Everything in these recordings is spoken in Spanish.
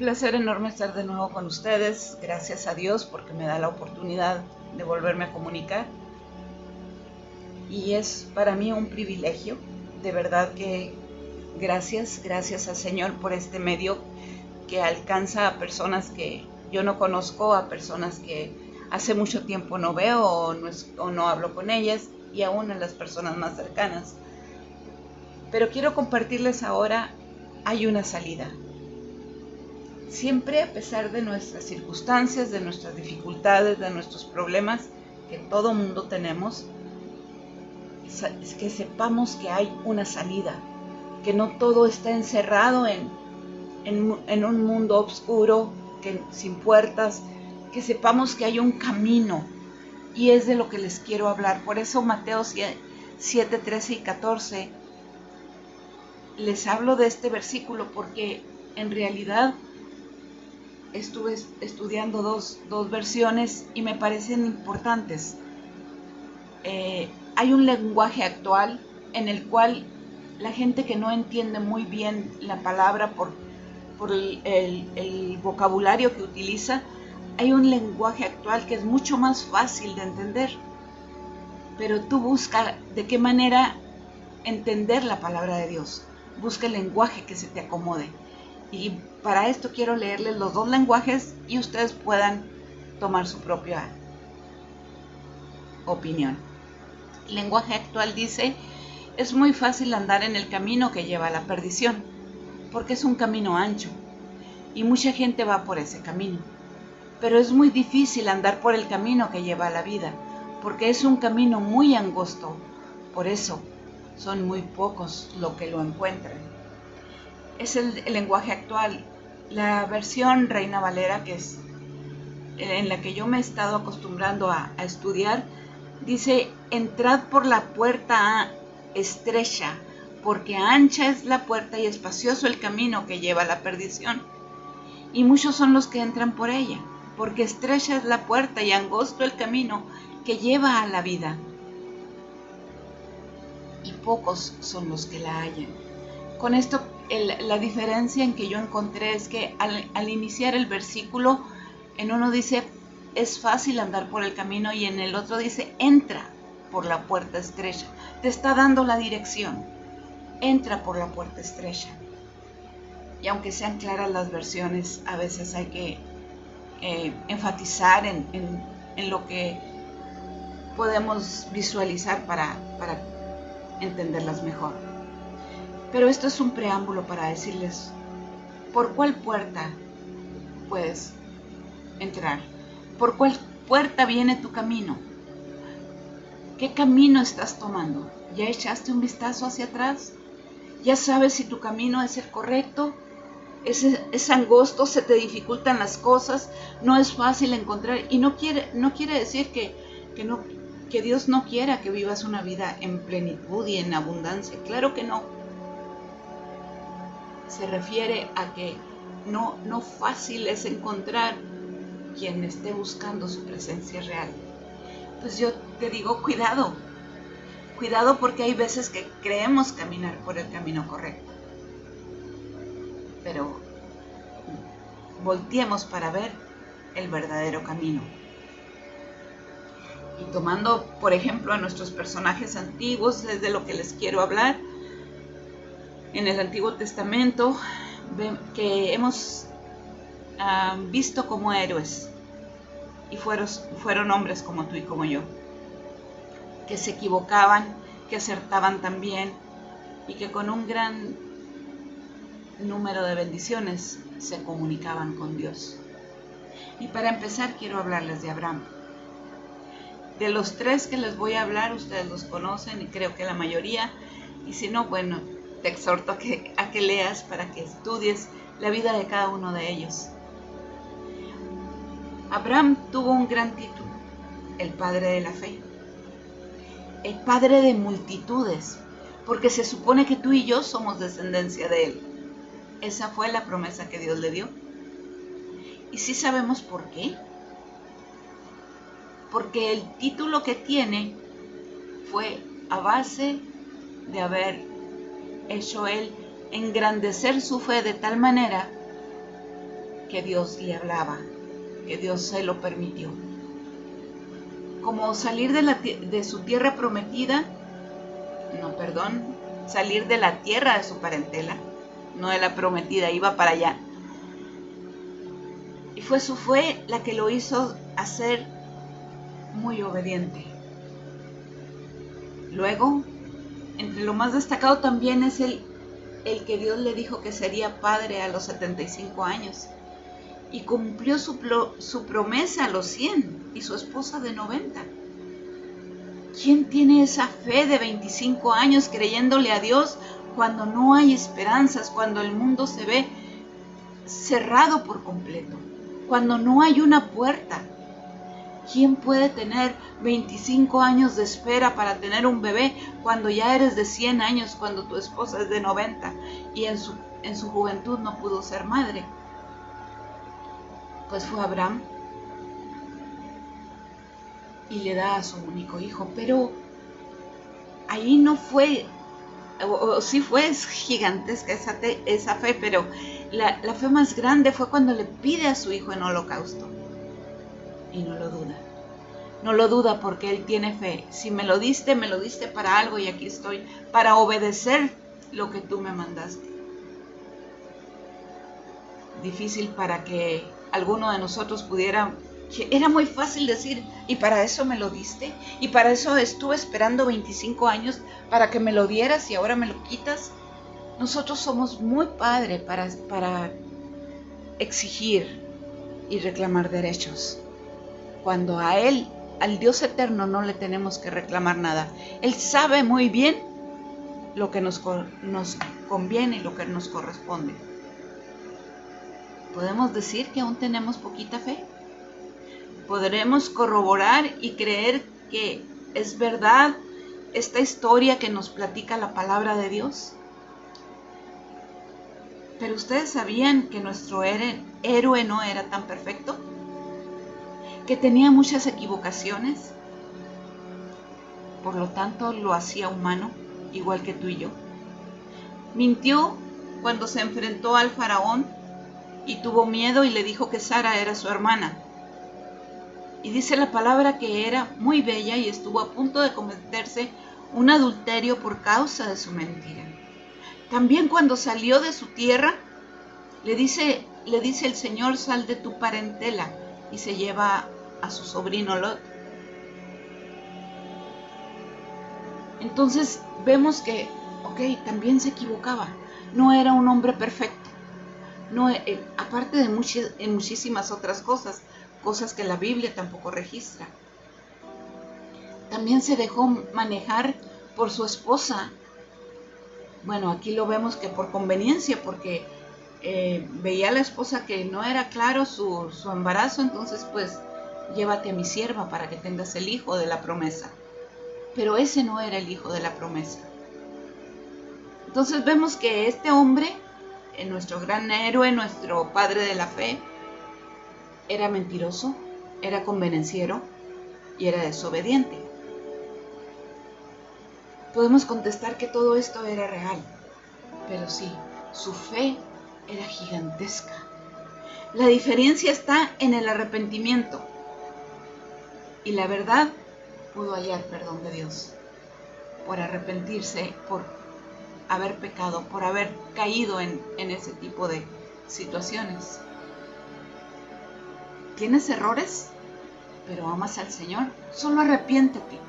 placer enorme estar de nuevo con ustedes. Gracias a Dios porque me da la oportunidad de volverme a comunicar. Y es para mí un privilegio. De verdad que gracias al Señor por este medio que alcanza a personas que yo no conozco, a personas que hace mucho tiempo no veo o no hablo con ellas, y aún a las personas más cercanas. Pero quiero compartirles ahora, hay una salida. Siempre, a pesar de nuestras circunstancias, de nuestras dificultades, de nuestros problemas que todo mundo tenemos, es que sepamos que hay una salida, que no todo está encerrado en un mundo oscuro, sin puertas, que sepamos que hay un camino, y es de lo que les quiero hablar. Por eso Mateo 7, 13 y 14 les hablo de este versículo, porque en realidad estuve estudiando dos versiones y me parecen importantes. Hay un lenguaje actual en el cual la gente que no entiende muy bien la palabra por el vocabulario que utiliza, hay un lenguaje actual que es mucho más fácil de entender. Pero tú busca de qué manera entender la palabra de Dios. Busca el lenguaje que se te acomode. Y para esto quiero leerles los dos lenguajes y ustedes puedan tomar su propia opinión. El lenguaje actual dice: es muy fácil andar en el camino que lleva a la perdición, porque es un camino ancho y mucha gente va por ese camino. Pero es muy difícil andar por el camino que lleva a la vida, porque es un camino muy angosto. Por eso son muy pocos los que lo encuentran. Es el lenguaje actual. La versión Reina Valera, que es en la que yo me he estado acostumbrando a estudiar, dice: entrad por la puerta estrecha, porque ancha es la puerta y espacioso el camino que lleva a la perdición, y muchos son los que entran por ella, porque estrecha es la puerta y angosto el camino que lleva a la vida, y pocos son los que la hallan. Con esto, la diferencia en que yo encontré es que al iniciar el versículo, en uno dice: es fácil andar por el camino, y en el otro dice: entra por la puerta estrecha. Te está dando la dirección. Entra por la puerta estrecha. Y aunque sean claras las versiones, a veces hay que enfatizar en lo que podemos visualizar para entenderlas mejor. Pero esto es un preámbulo para decirles por cuál puerta puedes entrar, por cuál puerta viene tu camino, qué camino estás tomando. ¿Ya echaste un vistazo hacia atrás? ¿Ya sabes si tu camino es el correcto? ¿Es angosto? ¿Se te dificultan las cosas? ¿No es fácil encontrar? Y no quiere decir que Dios no quiera que vivas una vida en plenitud y en abundancia. Claro que no. Se refiere a que no fácil es encontrar quien esté buscando su presencia real. Pues yo te digo, cuidado porque hay veces que creemos caminar por el camino correcto, pero volteemos para ver el verdadero camino. Y tomando, por ejemplo, a nuestros personajes antiguos, es de lo que les quiero hablar. En el Antiguo Testamento, que hemos visto como héroes, y fueron hombres como tú y como yo, que se equivocaban, que acertaban también, y que con un gran número de bendiciones se comunicaban con Dios. Y para empezar quiero hablarles de Abraham. De los tres que les voy a hablar, ustedes los conocen y creo que la mayoría, y si no, bueno, te exhorto a que leas para que estudies la vida de cada uno de ellos. Abraham tuvo un gran título: el padre de la fe, el padre de multitudes, porque se supone que tú y yo somos descendencia de él. Esa fue la promesa que Dios le dio. ¿Y sí sabemos por qué? Porque el título que tiene fue a base de haber hecho él engrandecer su fe de tal manera que Dios le hablaba, que Dios se lo permitió. Como salir de su tierra prometida, salir de la tierra de su parentela, no de la prometida, iba para allá. Y fue su fe la que lo hizo hacer muy obediente. Luego, entre lo más destacado también es el que Dios le dijo que sería padre a los 75 años. Y cumplió su promesa a los 100 y su esposa de 90. ¿Quién tiene esa fe de 25 años creyéndole a Dios cuando no hay esperanzas, cuando el mundo se ve cerrado por completo, cuando no hay una puerta? ¿Quién puede tener 25 años de espera para tener un bebé cuando ya eres de 100 años, cuando tu esposa es de 90 y en su juventud no pudo ser madre? Pues fue Abraham y le da a su único hijo, pero ahí no fue, o sí fue gigantesca esa fe, pero la fe más grande fue cuando le pide a su hijo en holocausto. Y no lo duda. No lo duda porque él tiene fe. Si me lo diste para algo y aquí estoy, para obedecer lo que tú me mandaste. Difícil para que alguno de nosotros pudiera. Era muy fácil decir, y para eso me lo diste, y para eso estuve esperando 25 años para que me lo dieras y ahora me lo quitas. Nosotros somos muy padres para exigir y reclamar derechos, cuando a Él, al Dios eterno, no le tenemos que reclamar nada. Él sabe muy bien lo que nos conviene y lo que nos corresponde. ¿Podemos decir que aún tenemos poquita fe? ¿Podremos corroborar y creer que es verdad esta historia que nos platica la palabra de Dios? ¿Pero ustedes sabían que nuestro héroe no era tan perfecto? ¿Que tenía muchas equivocaciones? Por lo tanto, lo hacía humano, igual que tú y yo. Mintió cuando se enfrentó al faraón y tuvo miedo y le dijo que Sara era su hermana. Y dice la palabra que era muy bella y estuvo a punto de cometerse un adulterio por causa de su mentira. También cuando salió de su tierra, le dice el Señor, sal de tu parentela, y se lleva a su sobrino Lot. Entonces vemos que, también se equivocaba. No era un hombre perfecto. No, aparte de muchísimas otras cosas que la Biblia tampoco registra. También se dejó manejar por su esposa. Bueno, aquí lo vemos que por conveniencia, porque veía a la esposa que no era claro su embarazo, entonces pues llévate a mi sierva para que tengas el hijo de la promesa. Pero ese no era el hijo de la promesa. Entonces vemos que este hombre, nuestro gran héroe, nuestro padre de la fe, era mentiroso, era convenenciero y era desobediente. Podemos contestar que todo esto era real, pero sí, su fe era gigantesca. La diferencia está en el arrepentimiento. Y la verdad, pudo hallar perdón de Dios por arrepentirse, por haber pecado, por haber caído en ese tipo de situaciones. ¿Tienes errores? Pero amas al Señor. Solo arrepiéntete.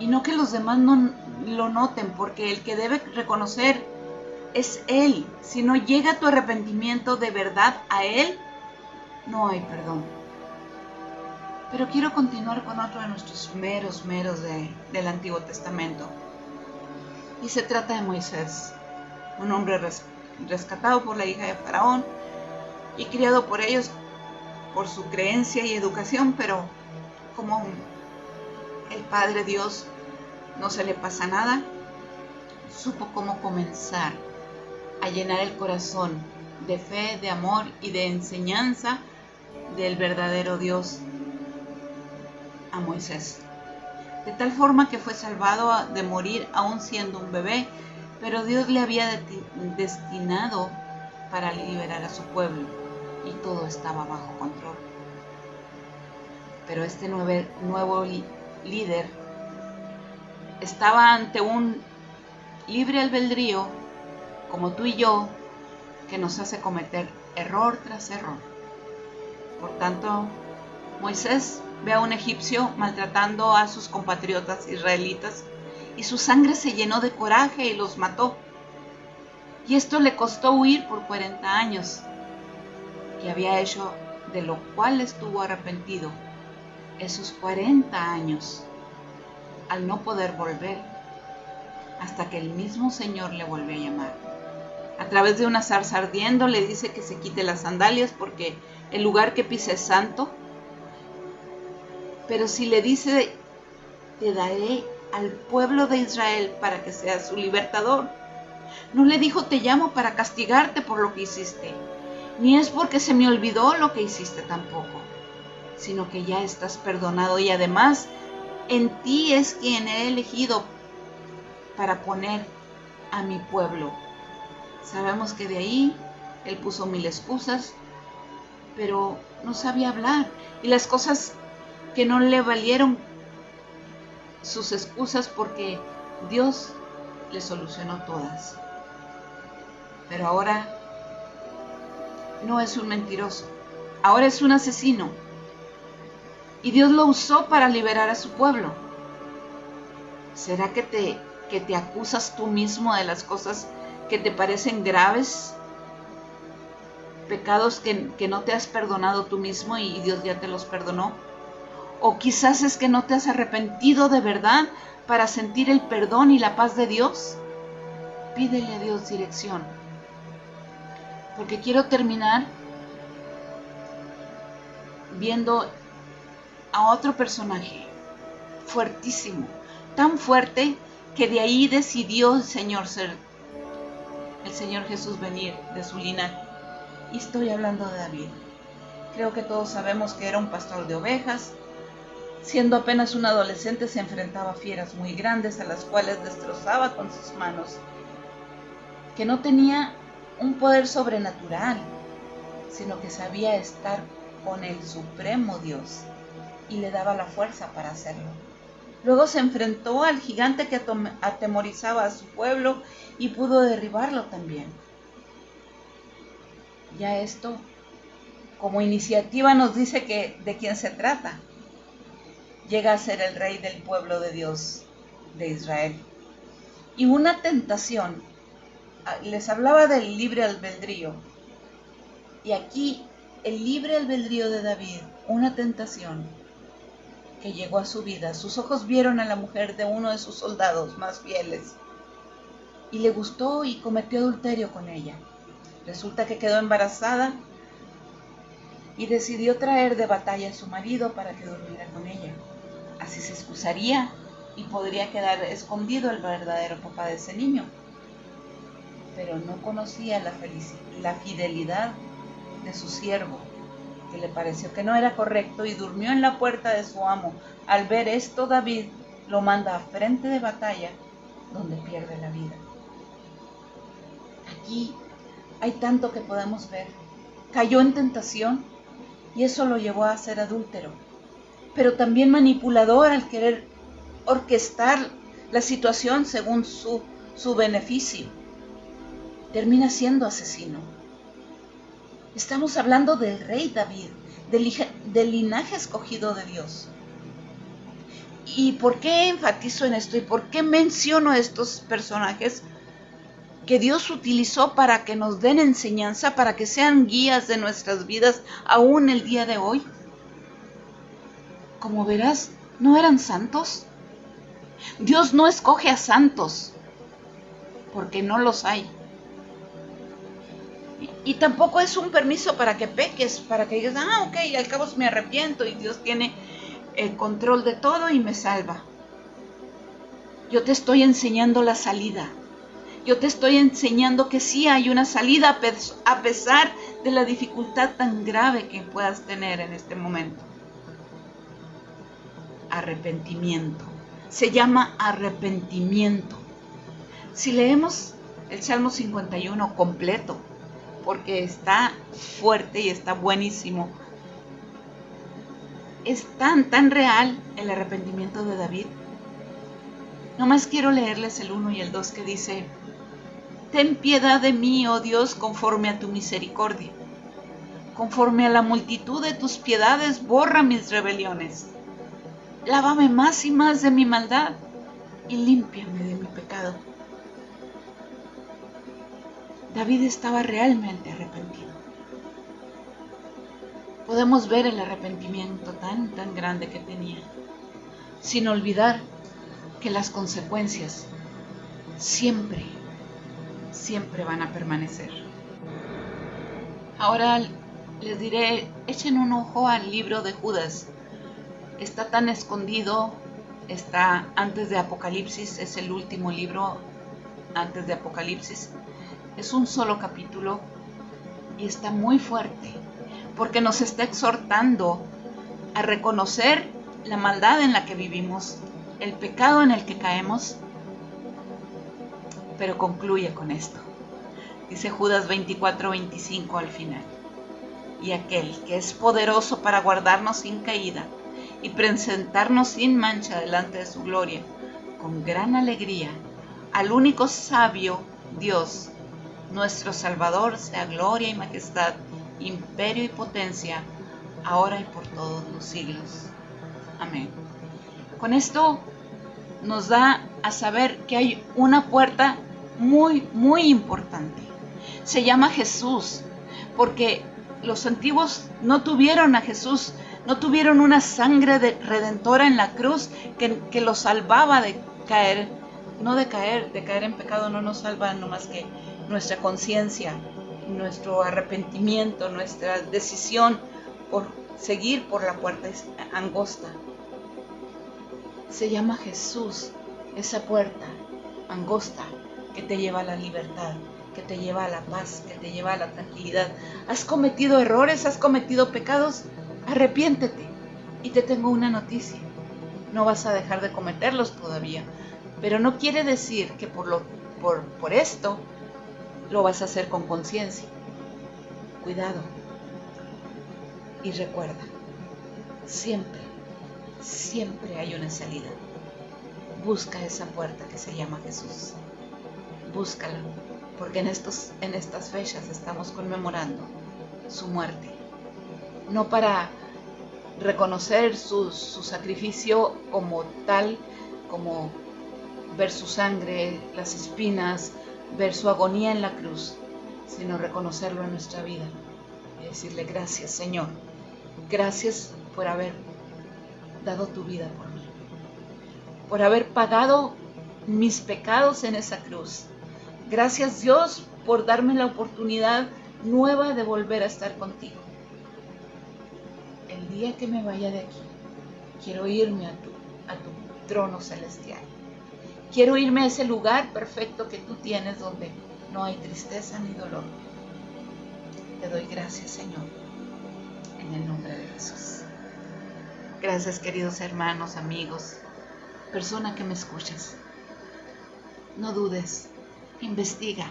Y no que los demás no lo noten, porque el que debe reconocer es Él. Si no llega tu arrepentimiento de verdad a Él, no hay perdón. Pero quiero continuar con otro de nuestros meros del Antiguo Testamento. Y se trata de Moisés, un hombre rescatado por la hija de Faraón y criado por ellos por su creencia y educación, pero como el Padre Dios no se le pasa nada, supo cómo comenzar a llenar el corazón de fe, de amor y de enseñanza del verdadero Dios a Moisés. De tal forma que fue salvado de morir aún siendo un bebé, pero Dios le había destinado para liberar a su pueblo. y todo estaba bajo control. Pero este nuevo líder estaba ante un libre albedrío, como tú y yo, que nos hace cometer error tras error. Por tanto, Moisés ve a un egipcio maltratando a sus compatriotas israelitas y su sangre se llenó de coraje y los mató. Y esto le costó huir por 40 años, que había hecho, de lo cual estuvo arrepentido esos 40 años, al no poder volver, hasta que el mismo Señor le volvió a llamar. A través de una zarza ardiendo le dice que se quite las sandalias porque el lugar que pisa es santo. Pero si le dice, te daré al pueblo de Israel para que seas su libertador. No le dijo, te llamo para castigarte por lo que hiciste, ni es porque se me olvidó lo que hiciste tampoco, sino que ya estás perdonado y además en ti es quien he elegido para poner a mi pueblo. Sabemos que de ahí él puso 1000 excusas, pero no sabía hablar y las cosas que no le valieron sus excusas porque Dios le solucionó todas. Pero ahora no es un mentiroso, ahora es un asesino. Y Dios lo usó para liberar a su pueblo. ¿Será que te acusas tú mismo de las cosas que te parecen graves? Pecados que no te has perdonado tú mismo y Dios ya te los perdonó. O quizás es que no te has arrepentido de verdad para sentir el perdón y la paz de Dios. Pídele a Dios dirección. Porque quiero terminar viendo a otro personaje fuertísimo, tan fuerte que de ahí decidió el Señor Jesús venir de su linaje. Y estoy hablando de David. Creo que todos sabemos que era un pastor de ovejas. Siendo apenas un adolescente se enfrentaba a fieras muy grandes a las cuales destrozaba con sus manos, que no tenía un poder sobrenatural, sino que sabía estar con el supremo Dios y le daba la fuerza para hacerlo. Luego se enfrentó al gigante que atemorizaba a su pueblo y pudo derribarlo también. Ya esto, como iniciativa, nos dice que de quién se trata. Llega a ser el rey del pueblo de Dios, de Israel. Y una tentación, les hablaba del libre albedrío, y aquí el libre albedrío de David, una tentación que llegó a su vida. Sus ojos vieron a la mujer de uno de sus soldados más fieles, y le gustó y cometió adulterio con ella. Resulta que quedó embarazada y decidió traer de batalla a su marido para que durmiera con ella. Así se excusaría y podría quedar escondido el verdadero papá de ese niño. Pero no conocía la fidelidad de su siervo, que le pareció que no era correcto y durmió en la puerta de su amo. Al ver esto, David lo manda a frente de batalla, donde pierde la vida. Aquí hay tanto que podemos ver. Cayó en tentación y eso lo llevó a ser adúltero, pero también manipulador al querer orquestar la situación según su beneficio. Termina siendo asesino. Estamos hablando del rey David, del linaje escogido de Dios. ¿Y por qué enfatizo en esto? ¿Y por qué menciono estos personajes que Dios utilizó para que nos den enseñanza, para que sean guías de nuestras vidas aún el día de hoy? Como verás, no eran santos. Dios no escoge a santos, porque no los hay. Y tampoco es un permiso para que peques, para que digas, ok, al cabo me arrepiento y Dios tiene el control de todo y me salva. Yo te estoy enseñando la salida. Yo te estoy enseñando que sí hay una salida a pesar de la dificultad tan grave que puedas tener en este momento. Arrepentimiento. Se llama arrepentimiento. Si leemos el Salmo 51 completo, porque está fuerte y está buenísimo. Es tan real el arrepentimiento de David. Nomás quiero leerles el 1 y el 2 que dice: Ten piedad de mí, oh Dios, conforme a tu misericordia. Conforme a la multitud de tus piedades, borra mis rebeliones. Lávame más y más de mi maldad y límpiame de mi pecado. David estaba realmente arrepentido. Podemos ver el arrepentimiento tan grande que tenía, sin olvidar que las consecuencias siempre van a permanecer. Ahora les diré, echen un ojo al libro de Judas. Está tan escondido, está antes de Apocalipsis, es el último libro antes de Apocalipsis. Es un solo capítulo y está muy fuerte, porque nos está exhortando a reconocer la maldad en la que vivimos, el pecado en el que caemos, pero concluye con esto. Dice Judas 24:25 al final: y aquel que es poderoso para guardarnos sin caída y presentarnos sin mancha delante de su gloria, con gran alegría, al único sabio Dios, nuestro Salvador, sea gloria y majestad, imperio y potencia, ahora y por todos los siglos. Amén. Con esto nos da a saber que hay una puerta muy importante. Se llama Jesús, porque los antiguos no tuvieron a Jesús, no tuvieron una sangre redentora en la cruz que los salvaba de caer, de caer en pecado. No nos salva nomás que nuestra conciencia, nuestro arrepentimiento, nuestra decisión por seguir por la puerta angosta. Se llama Jesús, esa puerta angosta que te lleva a la libertad, que te lleva a la paz, que te lleva a la tranquilidad. ¿Has cometido errores? ¿Has cometido pecados? Arrepiéntete. Y te tengo una noticia: no vas a dejar de cometerlos todavía, pero no quiere decir que por esto lo vas a hacer con conciencia. Cuidado. Y recuerda, siempre hay una salida. Busca esa puerta que se llama Jesús. Búscala, porque en estas fechas estamos conmemorando su muerte. No para reconocer su sacrificio como tal, como ver su sangre, las espinas, ver su agonía en la cruz, sino reconocerlo en nuestra vida y decirle: gracias, Señor, gracias por haber dado tu vida por mí, por haber pagado mis pecados en esa cruz. Gracias, Dios, por darme la oportunidad nueva de volver a estar contigo. El día que me vaya de aquí, quiero irme a tu trono celestial. Quiero irme a ese lugar perfecto que tú tienes, donde no hay tristeza ni dolor. Te doy gracias, Señor, en el nombre de Jesús. Gracias, queridos hermanos, amigos, persona que me escuchas. No dudes, investiga.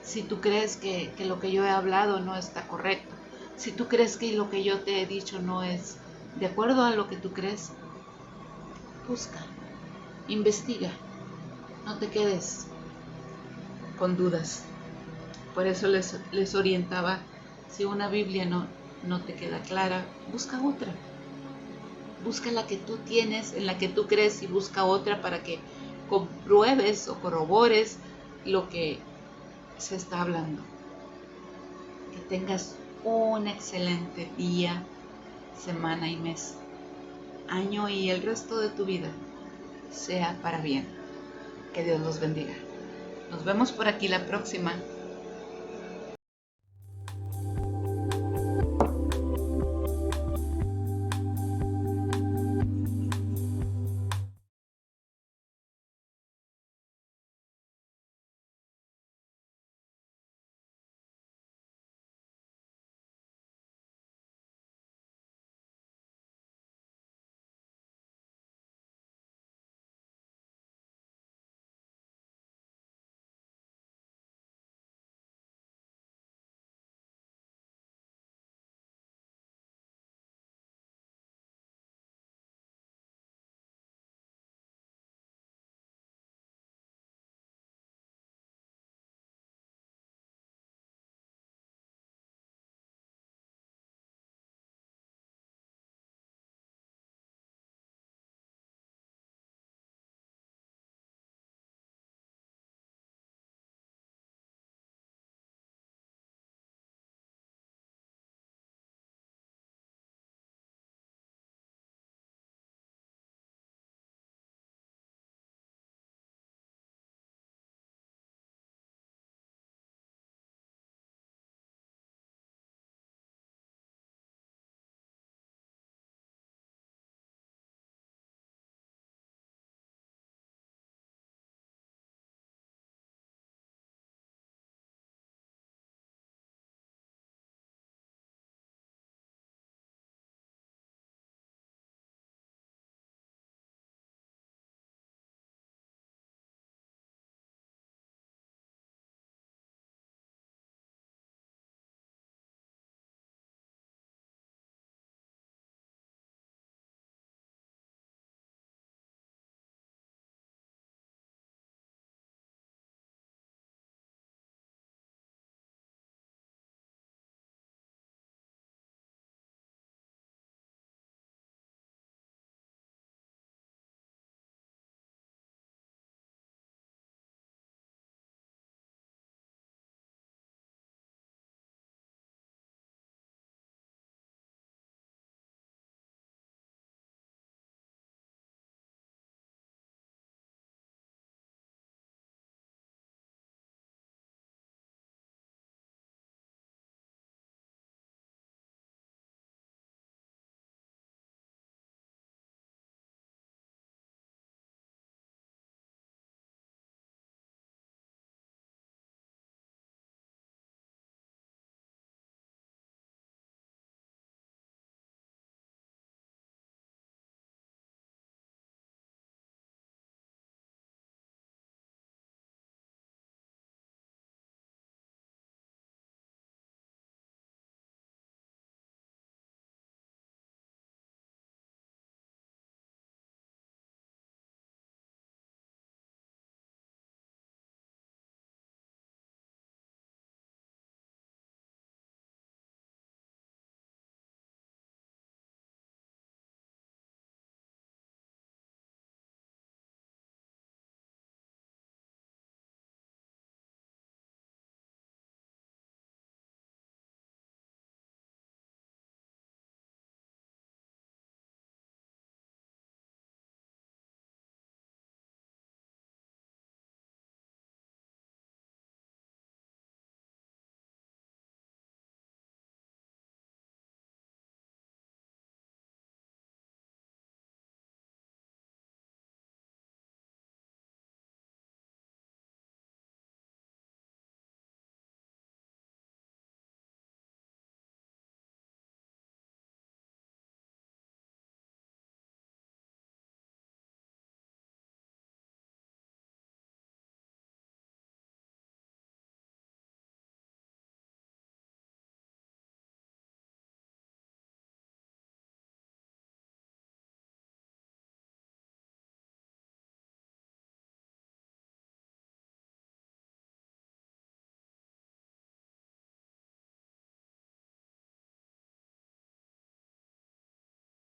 Si tú crees que lo que yo he hablado no está correcto, si tú crees que lo que yo te he dicho no es de acuerdo a lo que tú crees, busca, investiga, no te quedes con dudas. Por eso les orientaba: si una Biblia no te queda clara, busca otra. Busca la que tú tienes, en la que tú crees, y busca otra para que compruebes o corrobores lo que se está hablando. Que tengas un excelente día, semana y mes, año y el resto de tu vida sea para bien. Que Dios los bendiga. Nos vemos por aquí la próxima.